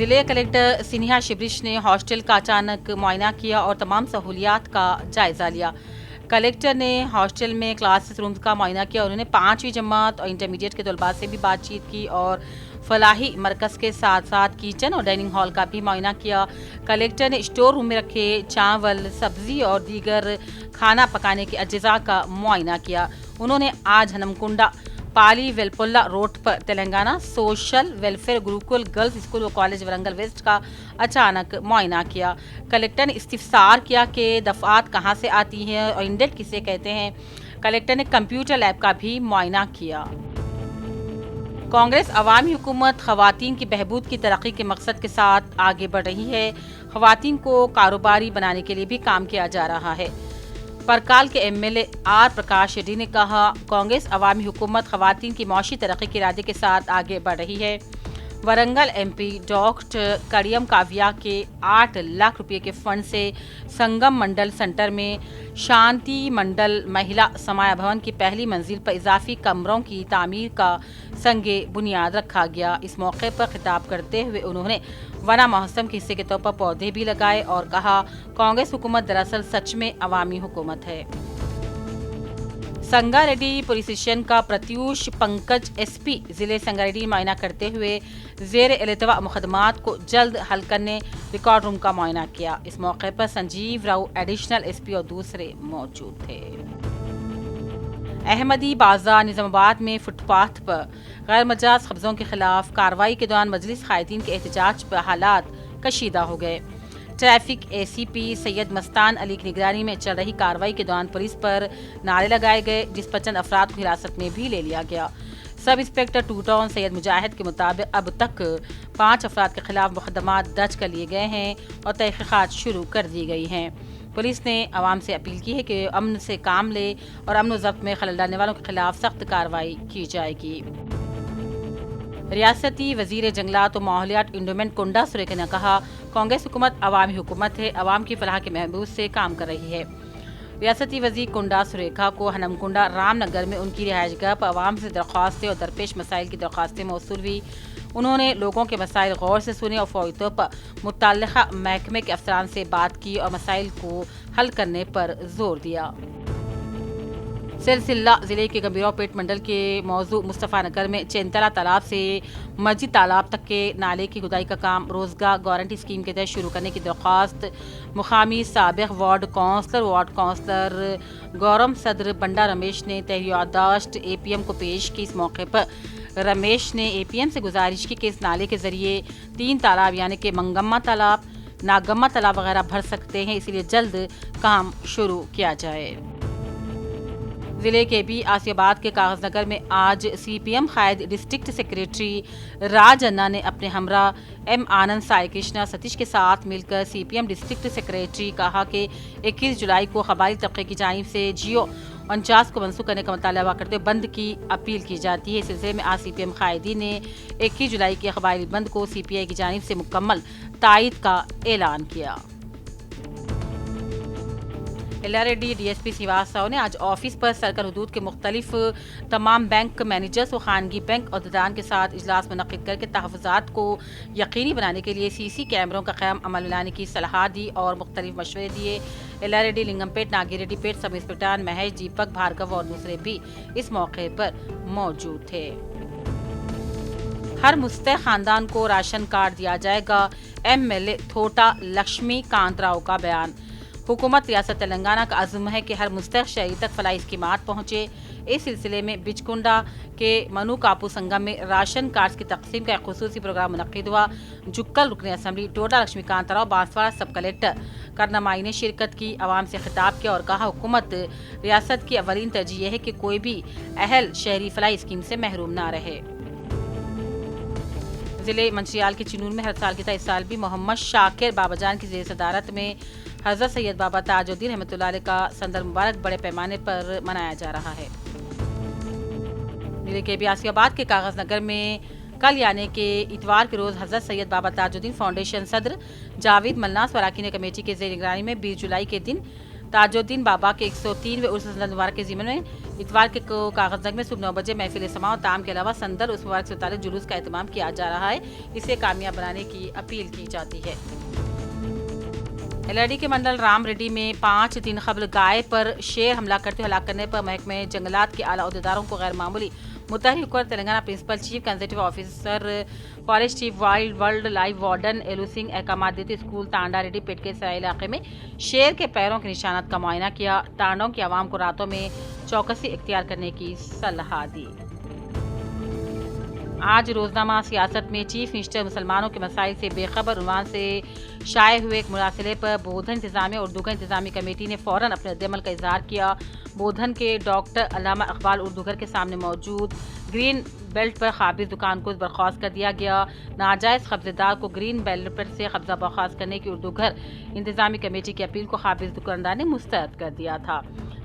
ضلع کلکٹر سنہا شبرش نے ہاسٹل کا اچانک معائنہ کیا اور تمام سہولیات کا جائزہ لیا۔ کلکٹر نے ہاسٹل میں کلاس رومز کا معائنہ کیا۔ انہوں نے 5ویں جماعت اور انٹرمیڈیٹ کے طلباء سے بھی بات چیت کی اور فلاحی مرکز کے ساتھ ساتھ کچن اور ڈائننگ ہال کا بھی معائنہ کیا۔ کلکٹر نے اسٹور روم میں رکھے چاول، سبزی اور دیگر کھانا پکانے کے اجزاء کا معائنہ کیا۔ انہوں نے آج ہنمکنڈا پالی ویلپولہ روڈ پر Telangana social welfare Gurukul girls school و کالج ورنگل ویسٹ کا اچانک معائنہ کیا۔ کلکٹر نے استفسار کیا کہ دفعات کہاں سے آتی ہیں اور انڈیٹ کسے کہتے ہیں۔ کلکٹر نے کمپیوٹر لیب کا بھی معائنہ کیا۔ کانگریس عوامی حکومت خواتین کی بہبود کی ترقی کے مقصد کے ساتھ آگے بڑھ رہی ہے۔ خواتین کو کاروباری بنانے کے لیے بھی کام کیا جا رہا ہے۔ پرکال کے M L A are Prakash ready نے کہا، کانگریس عوامی حکومت خواتین کی معاشی ترقی کے ارادے کے ساتھ آگے بڑھ رہی ہے۔ ورنگل ایم پی ڈاکٹر کڑیم کاویہ کے 8 لاکھ روپے کے فنڈ سے سنگم منڈل سینٹر میں شانتی منڈل مہیلا سمایا بھون کی پہلی منزل پر اضافی کمروں کی تعمیر کا سنگ بنیاد رکھا گیا۔ اس موقع پر خطاب کرتے ہوئے انہوں نے ونا مہوتسو کے حصے کے طور پر پودے بھی لگائے اور کہا، کانگریس حکومت دراصل سچ میں عوامی حکومت ہے۔ سنگا ریڈی پولیس اسٹیشن کا پرتیوش پنکج ایس پی ضلع سنگا ریڈی معائنہ کرتے ہوئے زیر التوا مقدمات کو جلد حل کرنے ریکارڈ روم کا معائنہ کیا۔ اس موقع پر Sanjeev Rao additional S P اور دوسرے موجود تھے۔ احمدی بازار نظام آباد میں فٹ پاتھ پر غیر مجاز قبضوں کے خلاف کارروائی کے دوران مجلس قائدین کے احتجاج پر حالات کشیدہ ہو گئے۔ ٹریفک اے سی پی سید مستان علی کی نگرانی میں چل رہی کارروائی کے دوران پولیس پر نعرے لگائے گئے، جس پر چند افراد کو حراست میں بھی لے لیا گیا۔ سب انسپکٹر 2 ٹاؤن سید مجاہد کے مطابق اب تک 5 افراد کے خلاف مقدمات درج کر لیے گئے ہیں اور تحقیقات شروع کر دی گئی ہیں۔ پولیس نے عوام سے اپیل کی ہے کہ امن سے کام لے اور امن و ضبط میں خلل ڈالنے والوں کے خلاف سخت کارروائی کی جائے گی۔ ریاستی وزیر جنگلات و ماحولیات انڈومنٹ کنڈا سریکھا نے کہا، کانگریس حکومت عوامی حکومت ہے، عوام کی فلاح کے محبوب سے کام کر رہی ہے۔ ریاستی وزیر کنڈا سریکھا کو ہنمکنڈا رام نگر میں ان کی رہائش گاہ پر عوام سے درخواستیں اور درپیش مسائل کی درخواستیں موصول ہوئی۔ انہوں نے لوگوں کے مسائل غور سے سنے اور فوری طور پر متعلقہ محکمے کے افسران سے بات کی اور مسائل کو حل کرنے پر زور دیا۔ سلسلہ ضلع کے گمبھیراؤ پیٹ منڈل کے موضوع مصطفیٰ نگر میں چینتلا تالاب سے مسجد تالاب تک کے نالے کی کھدائی کا کام روزگار گارنٹی اسکیم کے تحت شروع کرنے کی درخواست مقامی سابق وارڈ کونسلر گورم صدر بنڈا رمیش نے تحریر یادداشت اے پی ایم کو پیش کی۔ اس موقع پر رمیش نے اے پی ایم سے گزارش کی کہ اس نالے کے ذریعے 3 تالاب یعنی کہ منگمہ تالاب، ناگمہ تالاب وغیرہ بھر سکتے ہیں، اسی لیے جلد کام شروع کیا جائے۔ ضلع کے بی آسی آباد کے کاغذ نگر میں آج سی پی ایم قائد ڈسٹرکٹ سیکریٹری راج انا نے اپنے ہمراہ ایم آنند سائی کرشنا ستیش کے ساتھ مل کر سی پی ایم ڈسٹرکٹ سیکریٹری کہا کہ 21 جولائی کو قبائلی طبقے کی جانب سے جیو 49 کو منسوخ کرنے کا مطالبہ کرتے ہوئے بند کی اپیل کی جاتی ہے۔ اس سلسلے میں آج سی پی ایم قائدین نے 21 جولائی کے قبائلی بند کو سی پی آئی کی جانب سے مکمل تائید کا اعلان کیا۔ ایلاریڈی ڈی ایس پی سریواستو نے آج آفس پر سرکل حدود کے مختلف تمام بینک مینیجرز و خانگی بینک عہدیداران کے ساتھ اجلاس منعقد کر کے تحفظات کو یقینی بنانے کے لیے سی سی کیمروں کا قیام عمل میں لانے کی صلاحات دی اور مختلف مشورے دیے۔ ایلاریڈی، لنگم پیٹ، ناگیریڈی پیٹ سب انسپکٹر مہیش، دیپک، بھارگو اور دوسرے بھی اس موقع پر موجود تھے۔ ہر مستحق خاندان کو راشن کارڈ دیا جائے گا، ایم ایل اے تھوٹا لکشمی کانت راؤ کا بیان۔ حکومت ریاست تلنگانہ کا عزم ہے کہ ہر مستحق شہری تک فلاحی اسکیمات پہنچے۔ اس سلسلے میں بچکنڈا کے منو کاپو سنگم میں راشن کارڈز کی تقسیم کا ایک خصوصی پروگرام منعقد ہوا۔ جکل رکن اسمبلی ٹوٹا لکشمی کانت راؤ، بانسواڑہ سب کلکٹر کرنمائی نے شرکت کی، عوام سے خطاب کیا اور کہا، حکومت ریاست کی اولین ترجیح یہ ہے کہ کوئی بھی اہل شہری فلاحی اسکیم سے محروم نہ رہے۔ ضلع منچریال کے چنور میں ہر سال کی طرح اس سال بھی محمد شاکر بابا جان کی زیر صدارت میں حضرت سید بابا تاج الدین رحمۃ اللہ علیہ کا سندر مبارک بڑے پیمانے پر منایا جا رہا ہے۔ ضلع کے بیاسی آباد کے کاغذ نگر میں کل یعنی کہ اتوار کے روز حضرت سید بابا تاج الدین فاؤنڈیشن صدر جاوید ملناس وراکین کمیٹی کے زیر نگرانی میں 20 جولائی کے دن ताजुद्दीन बाबा के 103वें उर्स संदल मुबारक के ज़िम्न में इतवार के को कागजनग में सुबह 9 बजे महफिल समा और ताम के अलावा संदल उर्स मुबारक से मुतालिक जुलूस का एहतमाम किया जा रहा है। इसे कामयाब बनाने की अपील की जाती है। एलआरडी के मंडल राम रेड्डी में 5 दिन कबल गाय पर शेर हमला करते हलाक करने पर महकमे जंगलात के आला अहदेदारों को गैर मामूली मुतहर्रिक कर Telangana principal chief conservative officer forest chief wild world life warden Elu Singh अहकाम देते स्कूल तांडा रेड्डी पेट के सराय इलाके में शेर के पैरों के निशानात का मुआयना किया। तांडों की आवाम को रातों में चौकसी इख्तियार करने की सलाह दी। आज रोजनामा सियासत में चीफ मिनिस्टर मुसलमानों के मसाइल से बेखबर उन्वान से शाये हुए एक मुरासले पर बोधन इंतजामी और उर्दूगर इंतजामी कमेटी ने फौरन अपने रद्दअमल का इजहार किया। बोधन के डॉक्टर अल्लामा इकबाल उर्दूगर के सामने मौजूद ग्रीन बेल्ट पर काबिज दुकान को बर्खास्त कर दिया गया। नाजायज कब्जेदार को ग्रीन बेल्ट पर से कब्जा बर्खास्त करने की उर्दूगर इंतजामी कमेटी की अपील को काबिज दुकानदार ने मुस्तरद कर दिया था,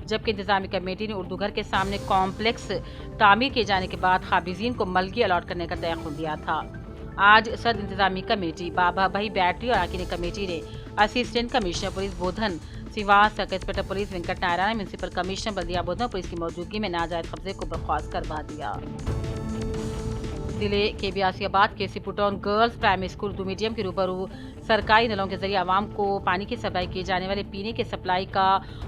जबकि इंतजामी कमेटी ने उर्दूगर के सामने कॉम्प्लेक्स तामीर किए जाने के बाद काबिजीन को मलगी अलॉट करने का तय दिया था। आज सद इंतजामी कमेटी बाबा भाई बैटरी और आकिनी कमेटी ने असिस्टेंट कमिश्नर पुलिस बोधन सिवास, circle inspector police Venkat Narayan, municipal commissioner बल्दिया बोधन पुलिस की मौजूदगी में नाजायज कब्जे को बर्खास्त करवा दिया। जिले के बियासियाबाद के सिपुटोन girls primary school Urdu medium के रूबरू सरकारी नलों के जरिए आवाम को पानी की सप्लाई किए जाने वाले पीने के सप्लाई का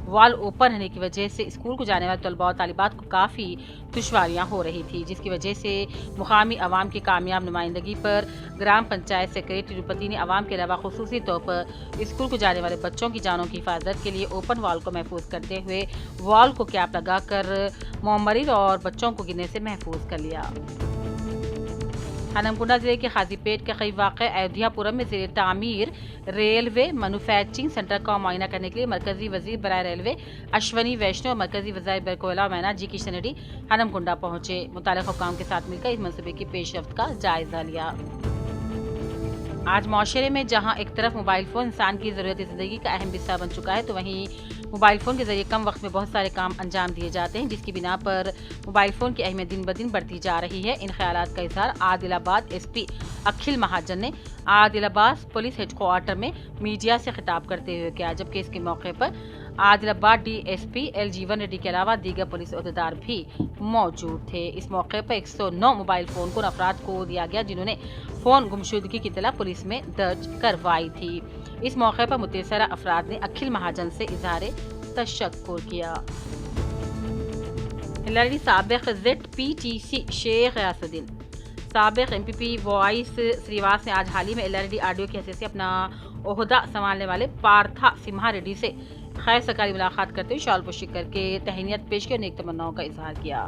वाल ओपन रहने की वजह से स्कूल को जाने वाले तलबा और तालिबात को काफ़ी दुश्वारियां हो रही थी, जिसकी वजह से मुकामी आवाम की कामयाब नुमाइंदगी पर ग्राम पंचायत सेक्रेटरी तिरुपति ने आवाम के अलावा खुसूसी तौर पर स्कूल को जाने वाले बच्चों की जानों की हिफाजत के लिए ओपन वाल को महफूज करते हुए वाल को कैप लगाकर मोमरिल और बच्चों को गिरने से महफूज कर लिया। हनमकुंडा जिले के खाजीपेट के करीब वाक़े अयोध्यापुरम में ज़ेरे तामीर रेलवे मैन्युफैक्चरिंग सेंटर का मुआयना करने के लिए मरकजी वजीर बराए रेलवे अश्वनी वैष्णव और मरकजी वज़ीर बरकोला मैना जी किशन रेड्डी हनमकुंडा पहुंचे। मुताल्लिक़ हुक्काम के साथ मिलकर इस मनसूबे की पेशरफ्त का जायजा लिया। आज माशरे में जहां एक तरफ मोबाइल फ़ोन इंसान की ज़रूरत ज़िंदगी का अहम हिस्सा बन चुका है, तो वहीं मोबाइल फ़ोन के ज़रिए कम वक्त में बहुत सारे काम अंजाम दिए जाते हैं, जिसकी बिना पर मोबाइल फ़ोन की अहमियत दिन ब दिन बढ़ती जा रही है। इन ख्यालात का इजहार आदिलाबाद एसपी अखिल महाजन ने आदिलाबाद पुलिस हेडक्वार्टर में मीडिया से खिताब करते हुए किया, जबकि इसके मौके पर आदिलाबाद डीएसपी एल जीवन रेड्डी के अलावा दीगर पुलिस अहदेदार भी मौजूद थे। इस मौके पर 109 मोबाइल फ़ोन को अफराद को दिया गया जिन्होंने फ़ोन गुमशुदगी की इत्तला पुलिस में दर्ज करवाई थी। इस मौके पर मुतअस्सिरा अफराद ने अखिल महाजन से इजहार तशक्कुर किया। एलआरडी साबिक़ ZPTC शेख गयासुद्दीन साबिक़ MPP वॉइस श्रीवास ने आज हाल ही में एलआरडी आरडीओ की हैसियत से अपना ओहदा संभालने वाले पार्था सिम्हा रेड्डी से खैर सरकारी मुलाकात करते हुए शॉल पोशी करके तहनीत पेश की और नेक तमन्नाओं का इजहार किया।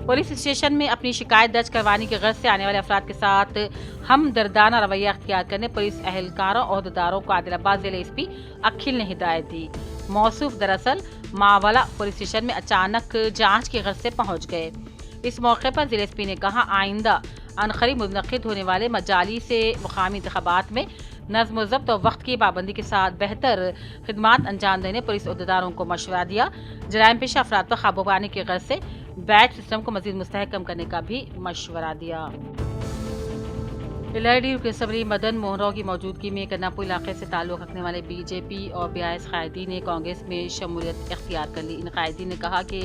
पुलिस स्टेशन में अपनी शिकायत दर्ज करवाने की गर्ज से आने वाले अफराद के साथ हमदर्दाना रवैया अख्तियार करने पुलिस अहलकारों और अहदेदारों को आदिलाबाद जिले एसपी अखिल ने हिदायत दी। मौसूफ दरअसल मावला पुलिस स्टेशन में अचानक जांच की गर्ज से पहुंच गए। इस मौके पर जिले एसपी ने कहा, आइंदा अनकरीब मुनक़िद होने वाले मजाली से मुकामी इंतखाबात में नज़्म व ज़ब्त और वक्त की पाबंदी के साथ बेहतर खिदमात अंजाम देने पुलिस अहदेदारों को मशवरा दिया। जराइम पेशा अफराद पर काबू पाने की गर्ज से बैच सिस्टम को मज़ीद मुस्तहकम करने का भी मशवरा दिया। एलआरडी रुकन मदन मोहन की मौजूदगी में कन्नापुर इलाके से ताल्लुक़ रखने वाले बीजेपी और बीआईएस कायदीन ने कांग्रेस में शमूलियत इख्तियार कर ली। इन कायदीन ने कहा कि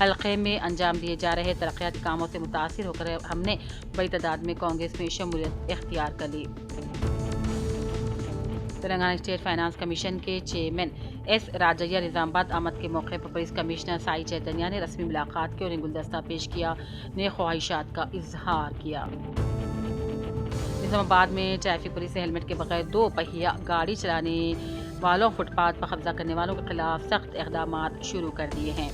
हल्के में अंजाम दिए जा रहे तरक्याती कामों से मुतासिर होकर हमने बड़ी तादाद में कांग्रेस में शमूलियत इख्तियार कर ली। तेलंगाना स्टेट फाइनेंस कमीशन के चेयरमैन एस राजैया निजामाबाद आमद के मौके पर पुलिस कमिश्नर साई चैतन्या ने रस्मी मुलाकात की और गुलदस्ता पेश किया, ने ख्वाहिशात का इजहार किया। निजामाबाद में ट्रैफिक पुलिस ने हेलमेट के बगैर 2 पहिया गाड़ी चलाने वालों, फुटपाथ पर कब्जा करने वालों के खिलाफ सख्त इक़दामात शुरू कर दिए हैं।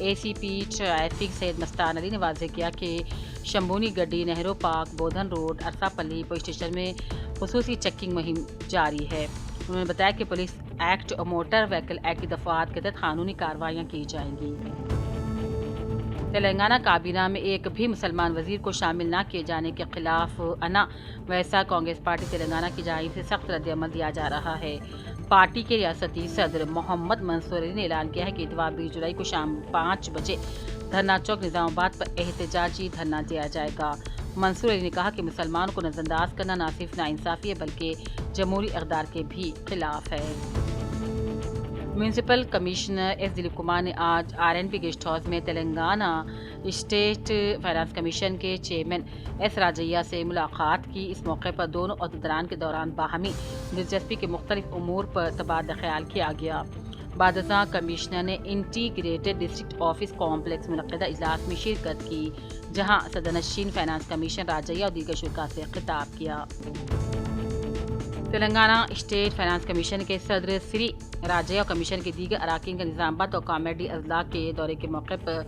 ACP ट्रैफिक सैयद मस्तान अली ने वाज़ेह किया कि शंभूनी गड्डी, नेहरू पार्क, बोधन रोड, अरसापल्ली पुलिस स्टेशन में खुसूसी चेकिंग मुहिम जारी है। उन्होंने बताया कि पुलिस एक्ट और मोटर व्हीकल एक्ट की दफ़ात के तहत कानूनी कार्रवाइयाँ की जाएंगी। तेलंगाना काबीना में एक भी मुसलमान वजीर को शामिल न किए जाने के खिलाफ अना वैसा कांग्रेस पार्टी तेलंगाना की जानिब से सख्त रद्द-ए-अमल दिया जा रहा है। पार्टी के रियासती सदर मोहम्मद मंसूर अली ने ऐलान किया है कि इतवार 20 जुलाई को शाम 5 बजे धरना चौक निजामाबाद पर एहतजाजी धरना दिया जाएगा। मंसूर अली ने कहा कि मुसलमानों को नजरअंदाज करना न सिर्फ नाइंसाफी है बल्कि जमहूरी इक़दार के भी खिलाफ है। Municipal commissioner S Dilip Kumar ने आज RNP गेस्ट हाउस में तेलंगाना स्टेट फाइनेंस कमीशन के चेयरमैन एस राजैया से मुलाकात की। इस मौके पर दोनों अहदेदारान के दौरान बाहमी दिलचस्पी के मुख्तलिफ उमूर पर तबादला ख्याल किया गया। बादशाह कमिश्नर ने इंटीग्रेटेड डिस्ट्रिक्ट ऑफिस कॉम्प्लेक्स में मुनक़दा इजलास में शिरकत की, जहां सदरनशीन फाइनेंस कमीशन राजैया और दीगर शुरा से खिताब किया। तेलंगाना स्टेट फाइनेंस कमीशन के सदर श्री राजैया और कमीशन के दीगर अराकीन का निज़ामाबाद और कॉमेडी अजला के दौरे के मौके पर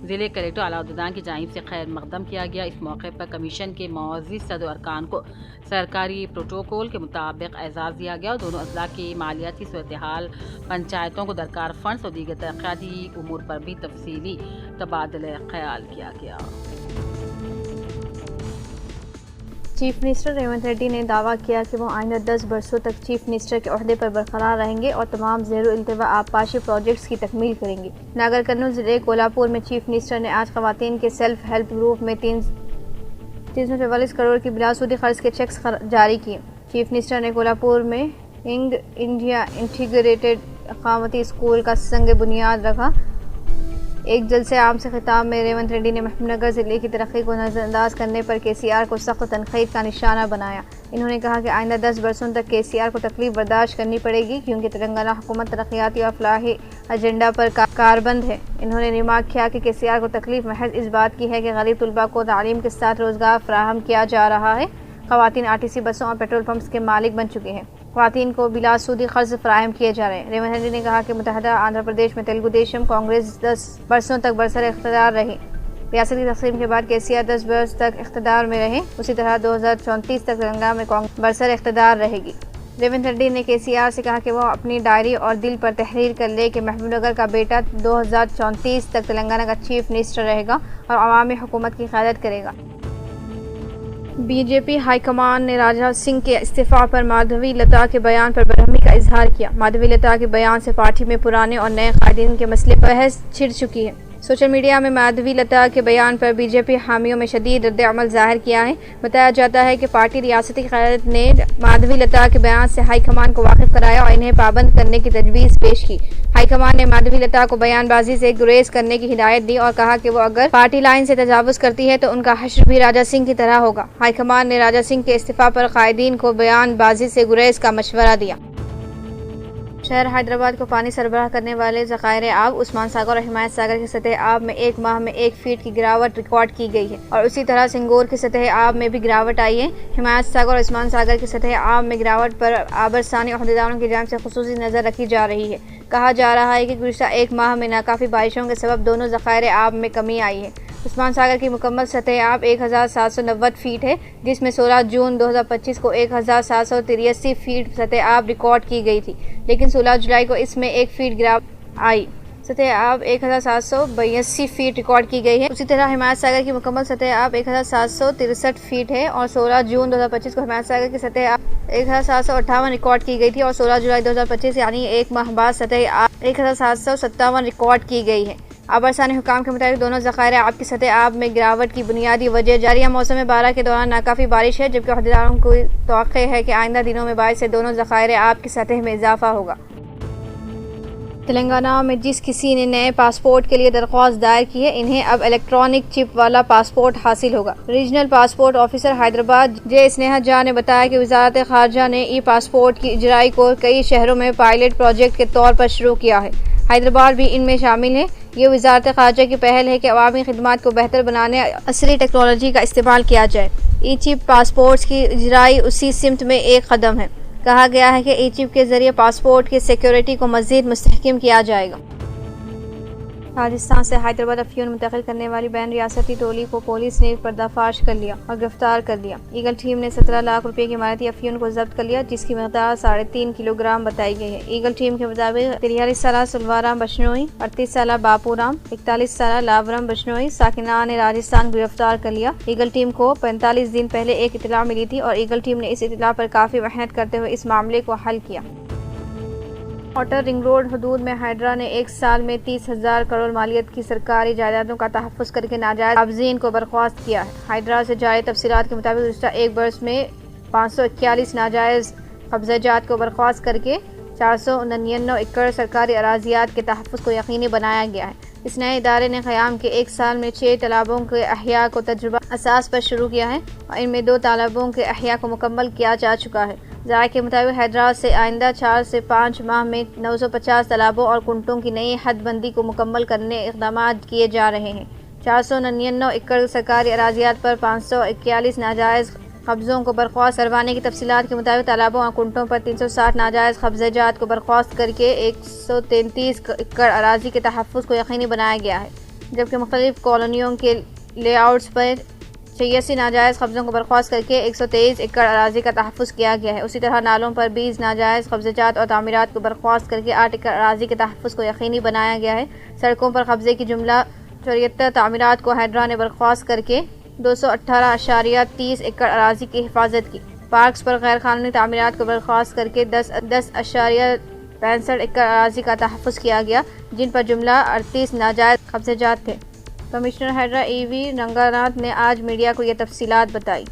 ज़िले कलेक्टर आला अहदेदारान की जानिब से खैर मकदम किया गया। इस मौके पर कमीशन के मुअज़्ज़िज़ सदर अरकान को सरकारी प्रोटोकॉल के मुताबिक एजाज़ दिया गया और दोनों अजला की मालियाती सूरत हाल, पंचायतों को दरकार फंड्स और दीगर तरक्याती उमूर पर भी तफसीली तबादला ख्याल किया गया। चीफ मिनिस्टर रेवंत रेड्डी ने दावा किया कि वो आइंदा 10 बरसों तक चीफ मिनिस्टर के ओहदे पर बरकरार रहेंगे और तमाम ज़ेर-ओ-इल्तिवा आबपाशी प्रोजेक्ट्स की तकमील करेंगे। नागर कर्नूल ज़िले कोल्हापुर में चीफ मिनिस्टर ने आज ख़वातीन के सेल्फ हेल्प ग्रुप में 344 करोड़ की बिलासूदी खर्च के चेक्स जारी किए। चीफ मिनिस्टर ने कोल्हापुर में यंग इंडिया इंटीग्रेटेड अक़ामती स्कूल का संग बुनियाद रखा। एक जलसे आम से खिताब में रेवंत रेड्डी ने महबूबनगर ज़िले की तरक्की को नज़रअंदाज करने पर KCR को सख्त तनक़ीद का निशाना बनाया। इन्होंने कहा कि आइंदा 10 बरसों तक KCR को तकलीफ बर्दाश्त करनी पड़ेगी, क्योंकि तेलंगाना हुकूमत तरक्याती और फलाही एजेंडा पर कारबंद है। इन्होंने रिमार्क किया कि KCR को तकलीफ महज इस बात की है कि गरीब तलबा को तालीम के साथ रोज़गार फराहम किया जा रहा है। ख़वातीन RTC बसों और पेट्रोल पंप्स के मालिक बन चुके हैं। ख़वातीन को बिलासूदी क़र्ज़ फराहम किए जा रहे हैं। रेवंत रेड्डी ने कहा कि मुत्तहदा आंध्र प्रदेश में तेलुगु देशम कांग्रेस 10 बरसों तक बरसर इख्तियार रही। रियासत की तक़सीम के बाद KCR 10 बरस तक इख्तियार में रहे, उसी तरह 2034 तक तेलंगाना में कांग्रेस बरसर इख्तियार रहेगी। रेवंत रेड्डी ने KCR से कहा कि वो अपनी डायरी और दिल पर तहरीर कर ले कि महबूबनगर का बेटा 2034 तक तेलंगाना का चीफ मिनिस्टर रहेगा और अवामी हुकूमत की क़यादत करेगा। BJP हाईकमान ने राजा सिंह के इस्तीफ़ा पर माधवी लता के बयान पर बरहमी का इजहार किया। माधवी लता के बयान से पार्टी में पुराने और नए कायदीन के मसले पर बहस छिड़ चुकी है। सोशल मीडिया में माधवी लता के बयान पर BJP हामियों में शदीद रद्द-ए-अमल ज़ाहिर किया है। बताया जाता है कि पार्टी रियासती क़यादत ने माधवी लता के बयान से हाईकमान को वाकिफ़ कराया और इन्हें पाबंद करने की तजवीज़ पेश की। हाईकमान ने माधवी लता को बयानबाजी से गुरेज करने की हिदायत दी और कहा कि वो अगर पार्टी लाइन से तजावुज़ करती है तो उनका हश्र भी राजा सिंह की तरह होगा। हाईकमान ने राजा सिंह के इस्तीफ़ा पर कायदीन को बयानबाजी से गुरेज का मशवरा दिया। शहर हैदराबाद को पानी सरबराह करने वाले ज़खायर आब उस्मान सागर और हिमायत सागर की सतह आब में एक माह में 1 फीट की गिरावट रिकॉर्ड की गई है और उसी तरह सिंगोर की सतह आब में भी गिरावट आई है। हिमायत सागर और उस्मान सागर की सतह आब में गिरावट पर आबरसानी अहदेदारों की जानिब से खुसूसी नज़र रखी जा रही है। कहा जा रहा है कि गुज़िश्ता एक माह में नाकाफ़ी बारिशों के सबब दोनों ज़खायर आब में कमी आई है। उस्मान सागर की मुकम्मल सतह आब 1790 फीट है, जिसमें 16 जून 2025 को 1783 फीट सतह आब रिकॉर्ड की गई थी, लेकिन 16 जुलाई को इसमें 1 फीट गिरावट आई। सतह आब 1782 फीट रिकॉर्ड की गई है। उसी तरह हिमायत सागर की मुकम्मल सतह आब 1763 फीट है और 16 जून 2025 को हिमायत सागर की सतह आब 1758 रिकॉर्ड की गई थी और 16 जुलाई 2025 यानी एक माह बाद सतह आब 1757 रिकॉर्ड की गई है। आबरसानी हुकाम के मुताबिक दोनों ज़खायर आब की सतह आब में गिरावट की बुनियादी वजह जारिया मौसम बारह के दौरान नाकाफ़ी बारिश है, जबकि अहदेदारों को तवक्को है कि आइंदा दिनों में बारिश से दोनों ज़खायर आब की सतह में इजाफा होगा। तेलंगाना में जिस किसी ने नए पासपोर्ट के लिए दरख्वास्त दायर की है, इन्हें अब इलेक्ट्रॉनिक चिप वाला पासपोर्ट हासिल होगा। रीजनल पासपोर्ट ऑफिसर हैदराबाद जे स्नेहा झा ने बताया कि वजारत खारजा ने ई पासपोर्ट की इजराई को कई शहरों में पायलट प्रोजेक्ट के तौर पर शुरू किया है। हैदराबाद भी इनमें शामिल है। ये वजारत खारजा की पहल है कि अवामी खिदमात को बेहतर बनाने असली टेक्नोलॉजी का इस्तेमाल किया जाए। ई चिप पासपोर्ट्स की इजराई उसी सिमत में एक कदम है। कहा गया है कि ई चिप के जरिए पासपोर्ट की सिक्योरिटी को मज़ीद मुस्तहकम किया जाएगा। राजस्थान से हैदराबाद अफीम मुंतकिल करने वाली बैन रियासती टोली को पुलिस ने पर्दाफाश कर लिया और गिरफ्तार कर लिया। ईगल टीम ने 17 लाख रुपए की इमारती अफीम को जब्त कर लिया, जिसकी मकदार 3.5 किलोग्राम बताई गई है। ईगल टीम के मुताबिक 43 साल सुलवाराम बशनोई, 38 साल बापूराम, 41 साल लावरम बशनोई साकिना ने राजस्थान गिरफ्तार कर लिया। ईगल टीम को 45 दिन पहले एक इतला मिली थी और ईगल टीम ने इस इतला पर काफ़ी मेहनत करते हुए इस मामले को हल किया। आउटर रिंग रोड हदूद में हाइड्रा ने एक साल में 30,000 करोड़ मालियत की सरकारी जायदादों का तहफ़्फ़ुज़ करके नाजायज़ काबज़ीन को बर्खास्त किया है। हाइड्रा से जारी तफसीलात के मुताबिक गुज़िश्ता एक बरस में 541 नाजायज़ कब्ज़ाजात को बर्खास्त करके 499 एकड़ सरकारी अराजियात के तहफ़्फ़ुज़ को यकीनी बनाया गया है। इस नए इदारे ने क़याम के एक साल में 6 तालाबों के अहया को तजुर्बा असास पर शुरू किया है और इनमें 2 तालाबों के अहया को मुकम्मल किया जा चुका है। ज़राए के मुताबिक हैदराबाद से आइंदा 4 से 5 माह में 950 तालाबों और कुंटों की नई हदबंदी को मुकम्मल करने इक़दाम किए जा रहे हैं। 499 एकड़ सरकारी अराजियात पर 541 नाजायज़ कब्ज़ों को बर्खास्त करवाने की तफसीलात के मुताबिक तालाबों और कुंटों पर 360 नाजायज़ कब्ज़ात को बर्खास्त करके 133 एकड़ अराजी के तहफ़्फ़ुज़ को यकीनी बनाया गया है, जबकि मुख्तलिफ कॉलोनियों के लेआउट्स पर 86 नाजायज़ कब्ज़ों को बर्खास्त करके 123 एकड़ अराजी का तहफ़्फ़ुज़ किया गया है। उसी तरह नालों पर 20 नाजायज़ कब्ज़ात और तामीरात को बर्खास्त करके 8 एकड़ अराजी के तहफ़्फ़ुज़ को यकीनी बनाया गया है। सड़कों पर कब्ज़े की जुमला 74 तामीरात को हैदरा ने बर्खास्त करके 218.30 एकड़ अराजी की हिफाजत की। पार्क्स पर गैर कानूनी तामीरात को बर्खास्त करके 10.65 एकड़ अराजी का तहफ़्फ़ुज़ किया गया, जिन पर जुमला 38 नाजायज़ कब्ज़ात थे। कमिश्नर हैदरा EV रंगानाथ ने आज मीडिया को ये तफसीलात बताई।